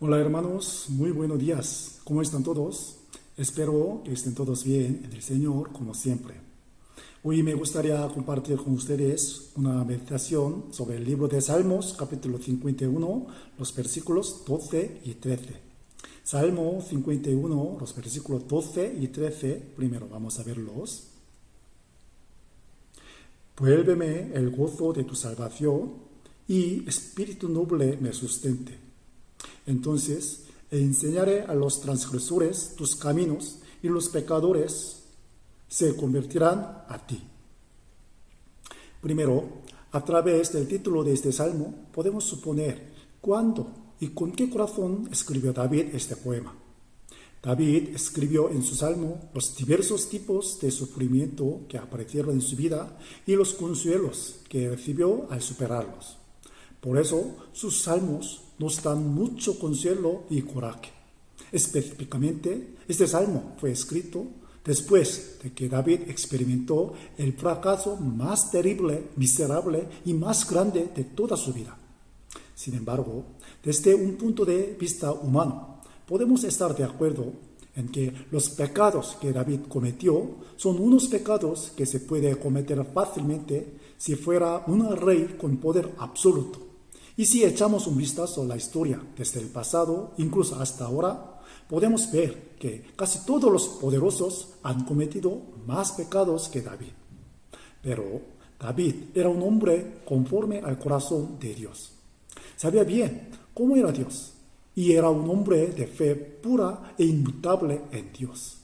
Hola hermanos, muy buenos días. ¿Cómo están todos? Espero que estén todos bien en el Señor como siempre. Hoy me gustaría compartir con ustedes una meditación sobre el libro de Salmos, capítulo 51, los versículos 12 y 13. Salmo 51, los versículos 12 y 13, primero vamos a verlos. Vuélveme el gozo de tu salvación y espíritu noble me sustente. Entonces enseñaré a los transgresores tus caminos y los pecadores se convertirán a ti. Primero, a través del título de este salmo, podemos suponer cuándo y con qué corazón escribió David este poema. David escribió en su salmo los diversos tipos de sufrimiento que aparecieron en su vida y los consuelos que recibió al superarlos. Por eso, sus salmos nos dan mucho consuelo y coraje. Específicamente, este salmo fue escrito después de que David experimentó el fracaso más terrible, miserable y más grande de toda su vida. Sin embargo, desde un punto de vista humano, podemos estar de acuerdo en que los pecados que David cometió son unos pecados que se puede cometer fácilmente si fuera un rey con poder absoluto. Y si echamos un vistazo a la historia desde el pasado, incluso hasta ahora, podemos ver que casi todos los poderosos han cometido más pecados que David. Pero David era un hombre conforme al corazón de Dios. Sabía bien cómo era Dios y era un hombre de fe pura e inmutable en Dios.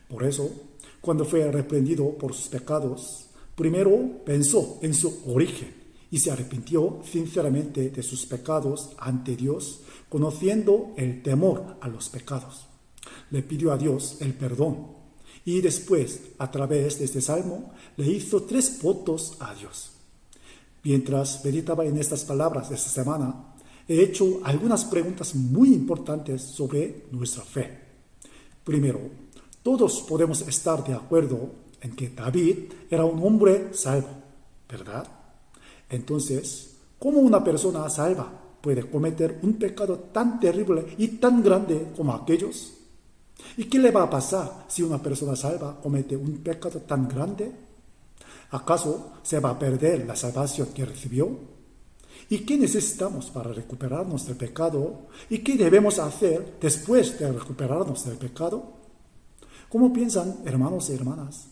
Por eso, cuando fue reprendido por sus pecados, primero pensó en su origen y se arrepintió sinceramente de sus pecados ante Dios, conociendo el temor a los pecados. Le pidió a Dios el perdón y después, a través de este salmo, le hizo 3 votos a Dios. Mientras meditaba en estas palabras esta semana, he hecho algunas preguntas muy importantes sobre nuestra fe. Primero, todos podemos estar de acuerdo en que David era un hombre salvo, ¿verdad? Entonces, ¿cómo una persona salva puede cometer un pecado tan terrible y tan grande como aquellos? ¿Y qué le va a pasar si una persona salva comete un pecado tan grande? ¿Acaso se va a perder la salvación que recibió? ¿Y qué necesitamos para recuperarnos del pecado? ¿Y qué debemos hacer después de recuperarnos del pecado? ¿Cómo piensan, hermanos y hermanas?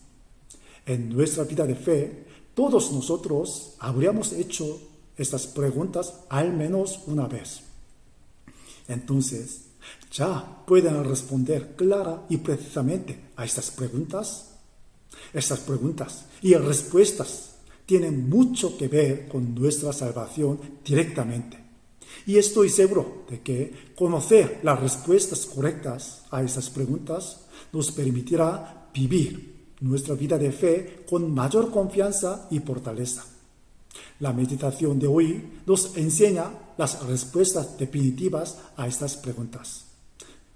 En nuestra vida de fe, todos nosotros habríamos hecho estas preguntas al menos una vez. Entonces, ¿ya pueden responder clara y precisamente a estas preguntas? Estas preguntas y respuestas tienen mucho que ver con nuestra salvación directamente. Y estoy seguro de que conocer las respuestas correctas a estas preguntas nos permitirá vivir nuestra vida de fe con mayor confianza y fortaleza. La meditación de hoy nos enseña las respuestas definitivas a estas preguntas.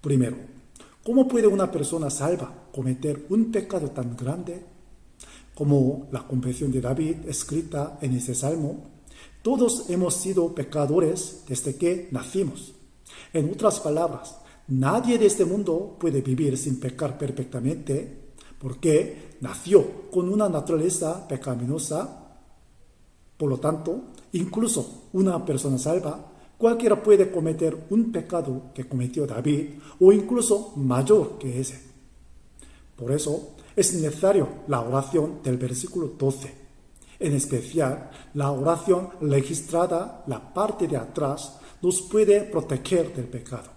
Primero, ¿cómo puede una persona salva cometer un pecado tan grande? Como la confesión de David escrita en este salmo, todos hemos sido pecadores desde que nacimos. En otras palabras, nadie de este mundo puede vivir sin pecar perfectamente porque nació con una naturaleza pecaminosa. Por lo tanto, incluso una persona salva, cualquiera puede cometer un pecado que cometió David o incluso mayor que ese. Por eso es necesario la oración del versículo 12, en especial la oración registrada, la parte de atrás, nos puede proteger del pecado.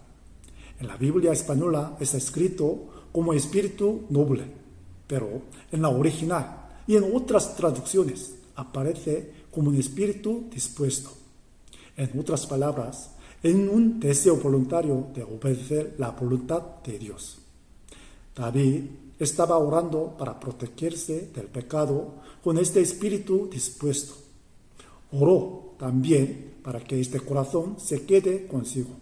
En la Biblia española está escrito como espíritu noble, pero en la original y en otras traducciones aparece como un espíritu dispuesto. En otras palabras, en un deseo voluntario de obedecer la voluntad de Dios. David estaba orando para protegerse del pecado con este espíritu dispuesto. Oró también para que este corazón se quede consigo.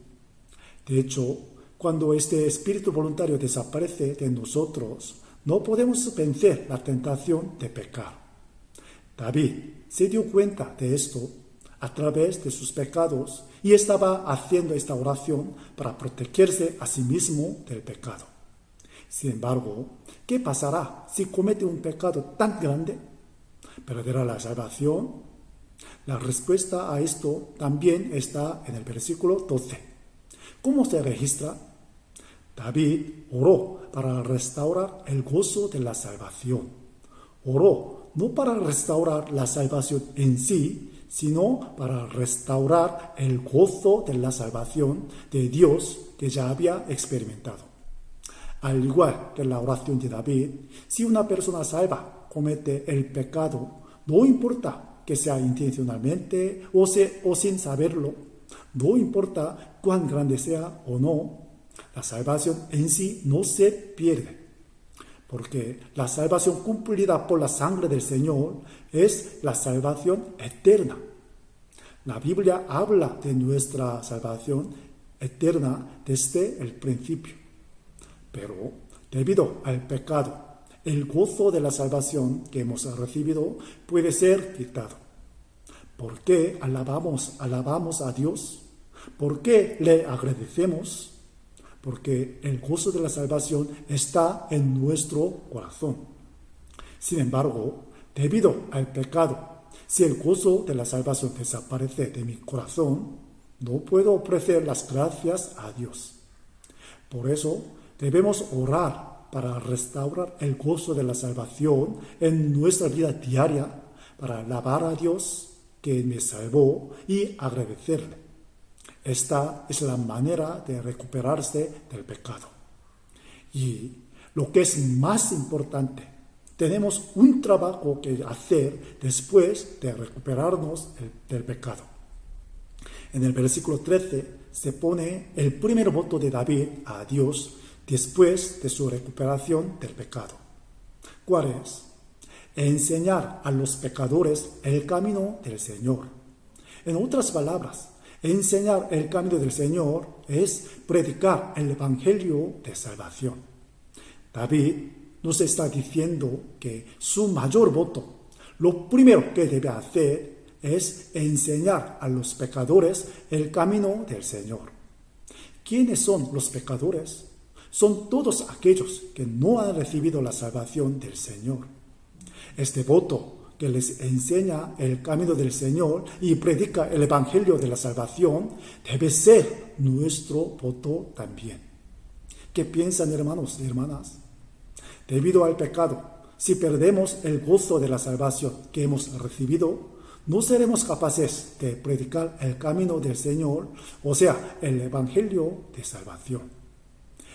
De hecho, cuando este espíritu voluntario desaparece de nosotros, no podemos vencer la tentación de pecar. David se dio cuenta de esto a través de sus pecados y estaba haciendo esta oración para protegerse a sí mismo del pecado. Sin embargo, ¿qué pasará si comete un pecado tan grande? ¿Perderá la salvación? La respuesta a esto también está en el versículo 12. ¿Cómo se registra? David oró para restaurar el gozo de la salvación. Oró no para restaurar la salvación en sí, sino para restaurar el gozo de la salvación de Dios que ya había experimentado. Al igual que la oración de David, si una persona salva comete el pecado, no importa que sea intencionalmente o sin saberlo, no importa cuán grande sea o no, la salvación en sí no se pierde, porque la salvación cumplida por la sangre del Señor es la salvación eterna. La Biblia habla de nuestra salvación eterna desde el principio, pero debido al pecado, el gozo de la salvación que hemos recibido puede ser quitado. ¿Por qué alabamos a Dios? ¿Por qué le agradecemos? Porque el gozo de la salvación está en nuestro corazón. Sin embargo, debido al pecado, si el gozo de la salvación desaparece de mi corazón, no puedo ofrecer las gracias a Dios. Por eso, debemos orar para restaurar el gozo de la salvación en nuestra vida diaria, para alabar a Dios que me salvó y agradecerle. Esta es la manera de recuperarse del pecado. Y lo que es más importante, tenemos un trabajo que hacer después de recuperarnos del pecado. En el versículo 13 se pone el primer voto de David a Dios después de su recuperación del pecado. ¿Cuál es? Enseñar a los pecadores el camino del Señor. En otras palabras, enseñar el camino del Señor es predicar el Evangelio de salvación. David nos está diciendo que su mayor voto, lo primero que debe hacer es enseñar a los pecadores el camino del Señor. ¿Quiénes son los pecadores? Son todos aquellos que no han recibido la salvación del Señor. Este voto que les enseña el camino del Señor y predica el Evangelio de la salvación debe ser nuestro voto también. ¿Qué piensan, hermanos y hermanas? Debido al pecado, si perdemos el gozo de la salvación que hemos recibido, no seremos capaces de predicar el camino del Señor, o sea, el Evangelio de salvación.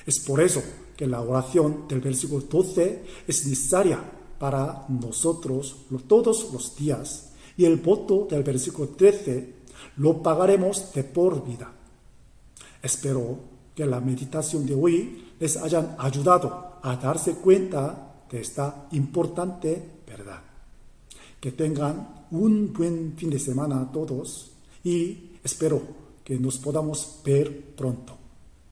Es por eso que la oración del versículo 12 es necesaria para nosotros todos los días, y el voto del versículo 13 lo pagaremos de por vida. Espero que la meditación de hoy les hayan ayudado a darse cuenta de esta importante verdad. Que tengan un buen fin de semana a todos y espero que nos podamos ver pronto.